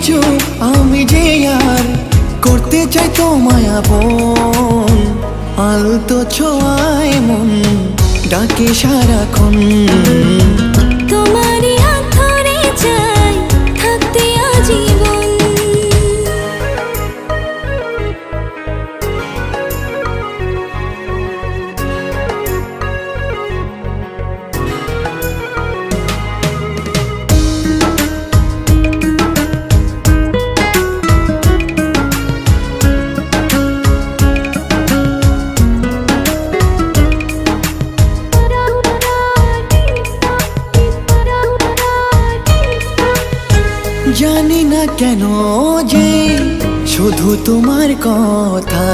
চুপ আমি যে আর করতে চাই তোমায় আপন। আলতো ছোঁয়ায় মন ডাকে সারাক্ষণ। তোমারই হাত ধরে চাই থাকতে আজীবন। জানি না কেন যে শুধু তোমার কথা